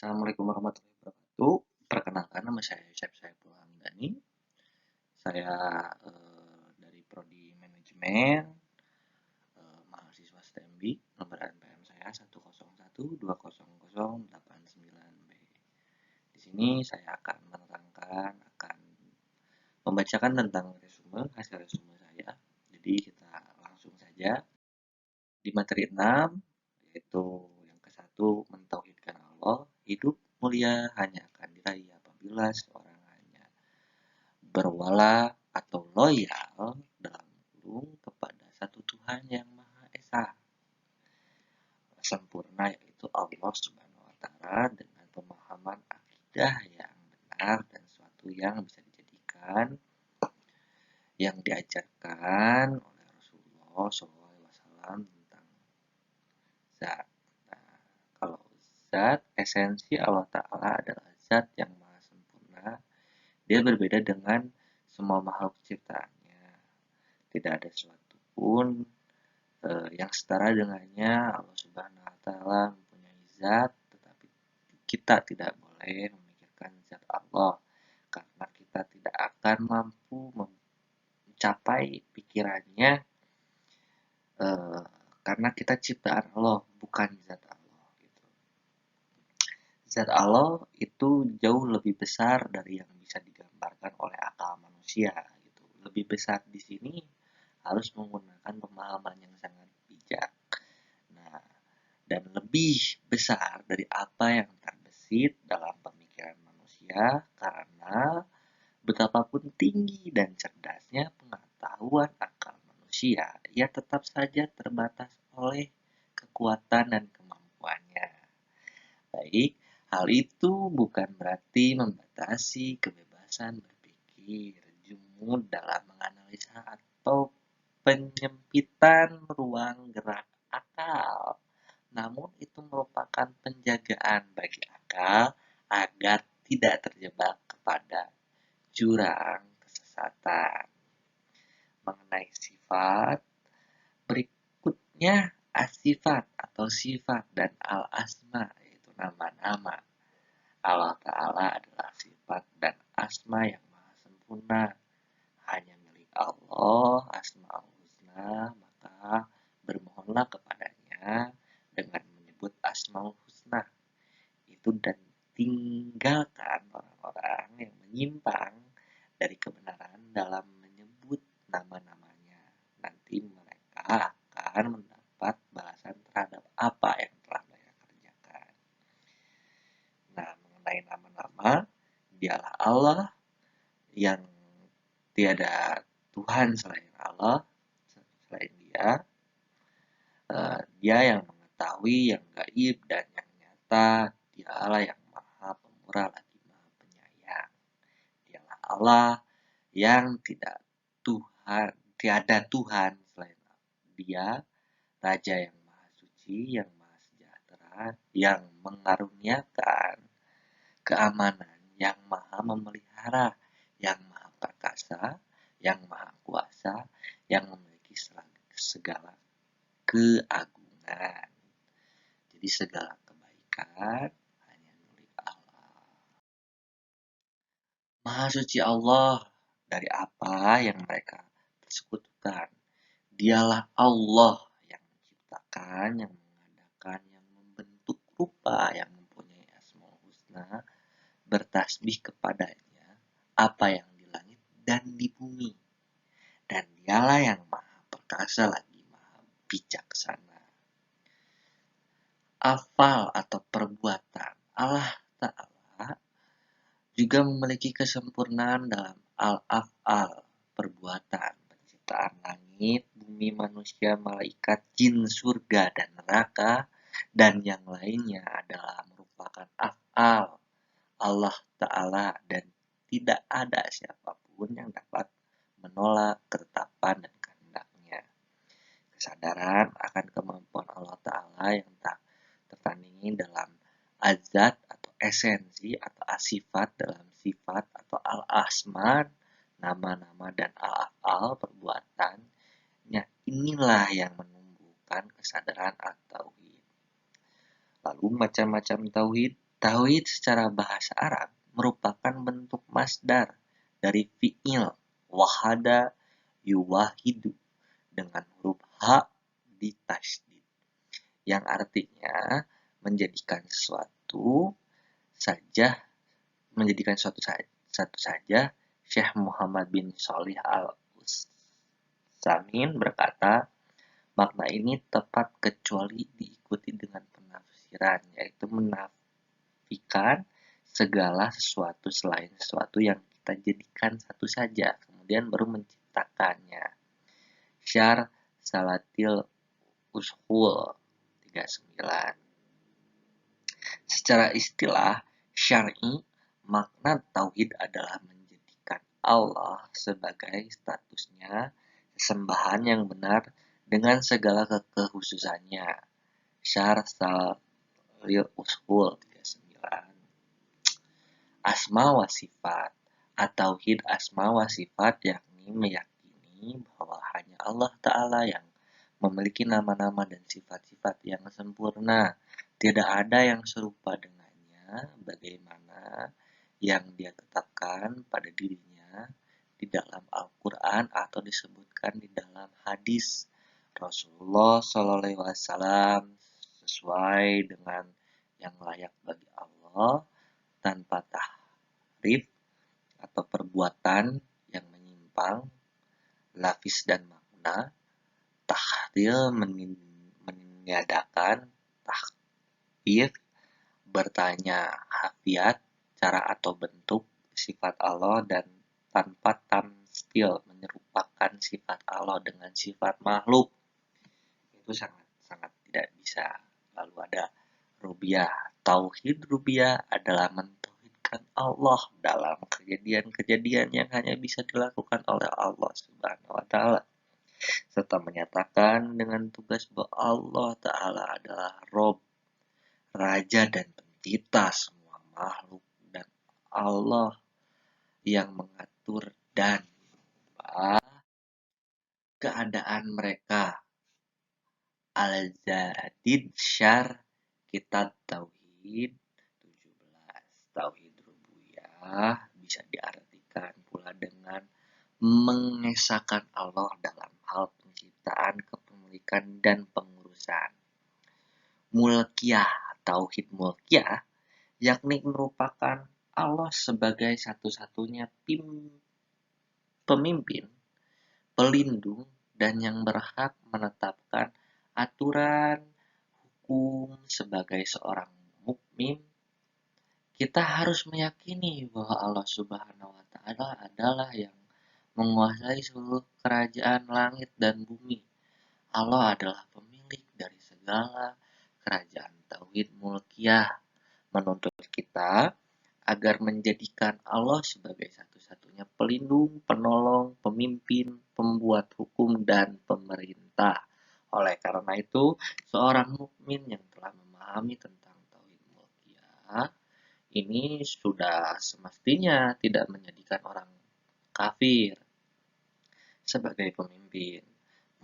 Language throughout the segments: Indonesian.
Assalamualaikum warahmatullahi wabarakatuh. Perkenalkan nama saya Syed Saiful Hamdani. Saya dari Prodi Manajemen, mahasiswa STEMBI. Nomor NPM saya 101200089B. Di sini saya akan membacakan tentang hasil resume saya. Jadi kita langsung saja di materi 6, yaitu yang ke-1, mentauhidkan Allah. Hidup mulia hanya akan diraih apabila seorang hanya berwala atau loyal dalam kurung kepada satu Tuhan yang Maha Esa, sempurna, yaitu Allah Subhanahu wa Ta'ala, dengan pemahaman akidah yang benar dan suatu yang bisa dijadikan yang diajarkan oleh Rasulullah SAW tentang zat. Nah, kalau zat, esensi Allah Ta'ala adalah zat yang maha sempurna. Dia berbeda dengan semua makhluk ciptaannya. Tidak ada sesuatu pun yang setara dengannya. Allah Subhanahu wa Ta'ala mempunyai zat, tetapi kita tidak boleh memikirkan zat Allah, karena kita tidak akan mampu mencapai pikirannya, karena kita ciptaan Allah, bukan zat Allah. Gitu. Zat Allah itu jauh lebih besar dari yang bisa digambarkan oleh akal manusia. Gitu. Lebih besar di sini harus menggunakan pemahaman yang sangat bijak. Nah, dan lebih besar dari apa yang terbesit dalam pemikiran manusia, karena betapapun tinggi dan cerdasnya pengetahuan akal manusia, ia tetap saja terbatas oleh kekuatan dan kemampuannya. Baik, hal itu bukan berarti membatasi kebebasan berpikir, jumud dalam menganalisa, atau penyempitan ruang gerak akal. Namun itu merupakan penjagaan bagi akal agar tidak terjebak kepada jurang kesesatan. Mengenai sifat, berikutnya as-sifat atau sifat dan al-asma, yaitu nama-nama. Allah Ta'ala adalah sifat dan asma yang maha sempurna. Hanya milik Allah asma'ul husna, maka bermohonlah kepadanya dengan menyebut asma'ul husna itu, dan tinggalkan orang-orang yang menyimpang dari kebenaran dalam menyebut nama-namanya. Nanti mereka akan mendapat balasan terhadap apa yang telah mereka kerjakan. Nah, mengenai nama-nama, dialah Allah yang tiada Tuhan selain Allah, selain Dia. Dia yang mengetahui yang gaib dan yang nyata. Dialah yang maha pemurah lagi maha penyayang. Dialah Allah yang tiada Tuhan selain Dia, Raja yang maha suci, yang maha sejahtera, yang mengaruniakan keamanan, yang maha memelihara, yang maha perkasa, yang maha kuasa, yang memiliki segala keagungan. Jadi segala kebaikan hanya milik Allah. Maha suci Allah dari apa yang mereka persekutukan. Dialah Allah yang menciptakan, yang mengadakan, yang membentuk rupa, yang mempunyai asmaul husna, bertasbih kepadanya apa yang di langit dan di bumi. Dan dialah yang maha perkasa lagi maha bijaksana. Afal atau perbuatan Allah Ta'ala juga memiliki kesempurnaan dalam al-af'al, perbuatan, penciptaan langit, bumi, manusia, malaikat, jin, surga, dan neraka, dan yang lainnya adalah merupakan af'al Allah Ta'ala, dan tidak ada siapapun yang dapat menolak ketetapan dan kehendaknya. Kesadaran akan kemampuan Allah Ta'ala yang tak tertandingi dalam azat atau esensi atau asifat dalam sifat atau al-asma, nama-nama, dan al-af'al, perbuatannya, inilah yang menumbuhkan kesadaran at-tauhid. Lalu macam-macam tauhid Tauhid secara bahasa Arab merupakan bentuk masdar dari fi'il wahada yuwahidu dengan huruf H ditasydid, yang artinya menjadikan sesuatu saja menjadikan satu saja. Syekh Muhammad bin Shalih Al-Utsaimin berkata, makna ini tepat kecuali diikuti dengan penafsiran, yaitu menafikan segala sesuatu selain sesuatu yang kita jadikan satu saja, kemudian baru menciptakannya. Syarh Salatil Ushul 39. Secara istilah syar'i, makna tauhid adalah menjadikan Allah sebagai statusnya sesembahan yang benar dengan segala kekhususannya. Syarh Salil Ushul 39. Asma wa sifat. At-tauhid asma wa sifat yakni meyakini bahwa hanya Allah Ta'ala yang memiliki nama-nama dan sifat-sifat yang sempurna. Tidak ada yang serupa dengannya, bagaimana yang dia tetapkan pada dirinya di dalam Al-Quran atau disebutkan di dalam hadis Rasulullah SAW sesuai dengan yang layak bagi Allah, tanpa tahrif atau perbuatan yang menyimpang, lafis dan makna, tahdil meniadakan, tahkif bertanya, hafiat cara atau bentuk sifat Allah, dan tanpa tamtsil menyerupakan sifat Allah dengan sifat makhluk. Itu sangat tidak bisa. Lalu ada rubiyah. Tauhid rubiyah adalah mentauhidkan Allah dalam kejadian-kejadian yang hanya bisa dilakukan oleh Allah Subhanahu wa Ta'ala, serta menyatakan dengan tugas bahwa Allah Ta'ala adalah Rob, Raja dan Pencipta semua makhluk, dan Allah yang mengatur dan keadaan mereka. Al-Jadid Syarh Kitab Tauhid 17. Tauhid rububiyah bisa diartikan pula dengan mengesahkan Allah dalam hal penciptaan, kepemilikan, dan pengurusan. Mulkiyah. Tauhid mulkiyah yakni merupakan Allah sebagai satu-satunya pemimpin, pelindung, dan yang berhak menetapkan aturan hukum. Sebagai seorang mukmin, kita harus meyakini bahwa Allah Subhanahu wa Ta'ala adalah yang menguasai seluruh kerajaan langit dan bumi. Allah adalah pemilik dari segala kerajaan. Tauhid mulkiyah menuntut kita agar menjadikan Allah sebagai satu-satunya pelindung, penolong, pemimpin, pembuat hukum, dan pemerintah. Oleh karena itu, seorang mukmin yang telah memahami tentang tauhid mulkiyah ini sudah semestinya tidak menjadikan orang kafir sebagai pemimpin,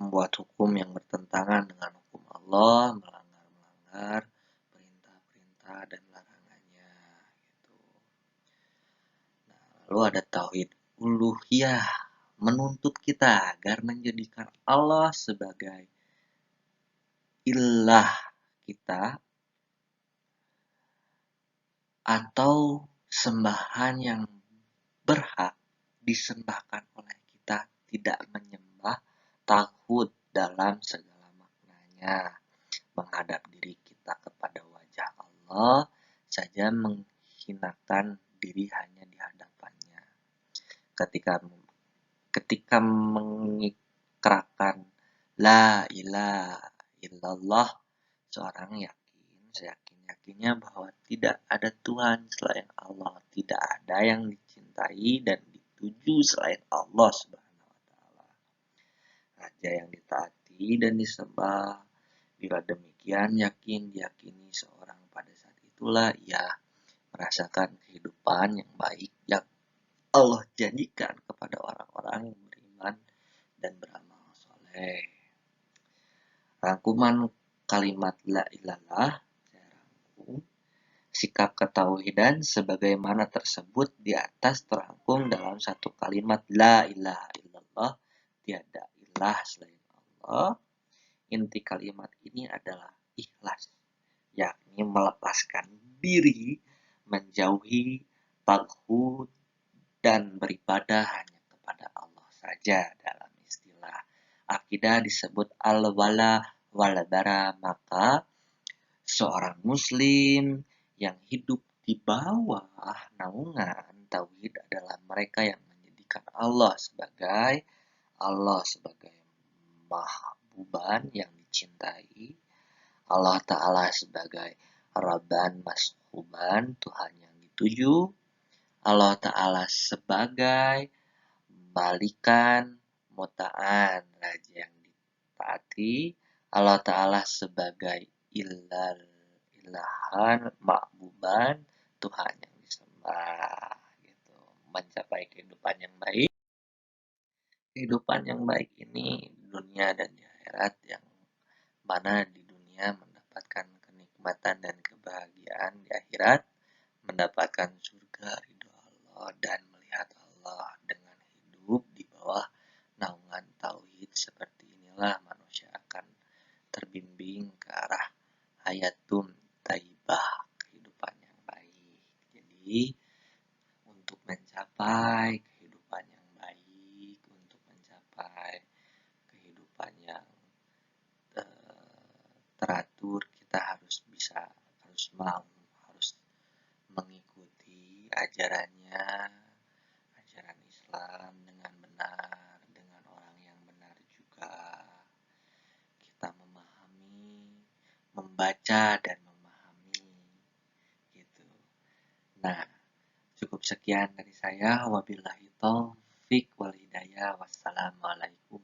membuat hukum yang bertentangan dengan hukum Allah, melanggar perintah-perintah dan larangannya. Gitu. Nah, lalu ada tauhid uluhiyah, menuntut kita agar menjadikan Allah sebagai ilah kita atau sembahan yang berhak disembahkan oleh kita, tidak menyembah taghut dalam segala maknanya, menghadap diri kita kepada wajah Allah saja, menghinakan diri hanya di hadapannya. Ketika mengikrarkan la ilaha illallah, seorang seyakin-yakinnya bahwa tidak ada Tuhan selain Allah, tidak ada yang dicintai dan dituju selain Allah Subhanahu wa Ta'ala, Raja yang ditaati dan disembah. Bila demikian diyakini seorang, pada saat itulah ia merasakan kehidupan yang baik yang Allah janjikan kepada orang-orang yang beriman dan beramal soleh. Rangkuman kalimat la ilallah saya rangkum. Sikap ketauhidan sebagaimana tersebut di atas terangkum dalam satu kalimat La ilaha illallah, tiada ilah selain Allah. Inti kalimat ini adalah ikhlas, yakni melepaskan diri, menjauhi taghut, dan beribadah hanya kepada Allah saja. Dalam istilah akidah disebut al-wala wal bara, maka seorang muslim yang hidup di bawah naungan tauhid adalah mereka yang menjadikan Allah sebagai mahbuban yang dicintai, Allah Ta'ala sebagai Rabban Mashuban, Tuhan yang dituju, Allah Ta'ala sebagai Malikan Muta'an, Raja yang ditaati, Allah Ta'ala sebagai ilahan makbuban, Tuhan yang disembah. Gitu. Mencapai kehidupan yang baik. Kehidupan yang baik ini dunia dan di akhirat, yang mana di dunia mendapatkan kenikmatan dan kebahagiaan, di akhirat mendapatkan surga ridho Allah dan melihat Allah. Dengan hidup di bawah naungan tauhid seperti inilah manusia akan terbimbing ke arah hayatun taibah, kehidupan yang baik. Jadi untuk mencapai kehidupan yang baik, untuk mencapai kehidupan yang teratur, kita harus mau, harus mengikuti ajarannya, ajaran Islam dengan benar, dengan orang yang benar juga. Kita memahami, membaca dan memahami, gitu. Nah, cukup sekian dari saya. Wabillahi taufiq wal hidayah. Wassalamualaikum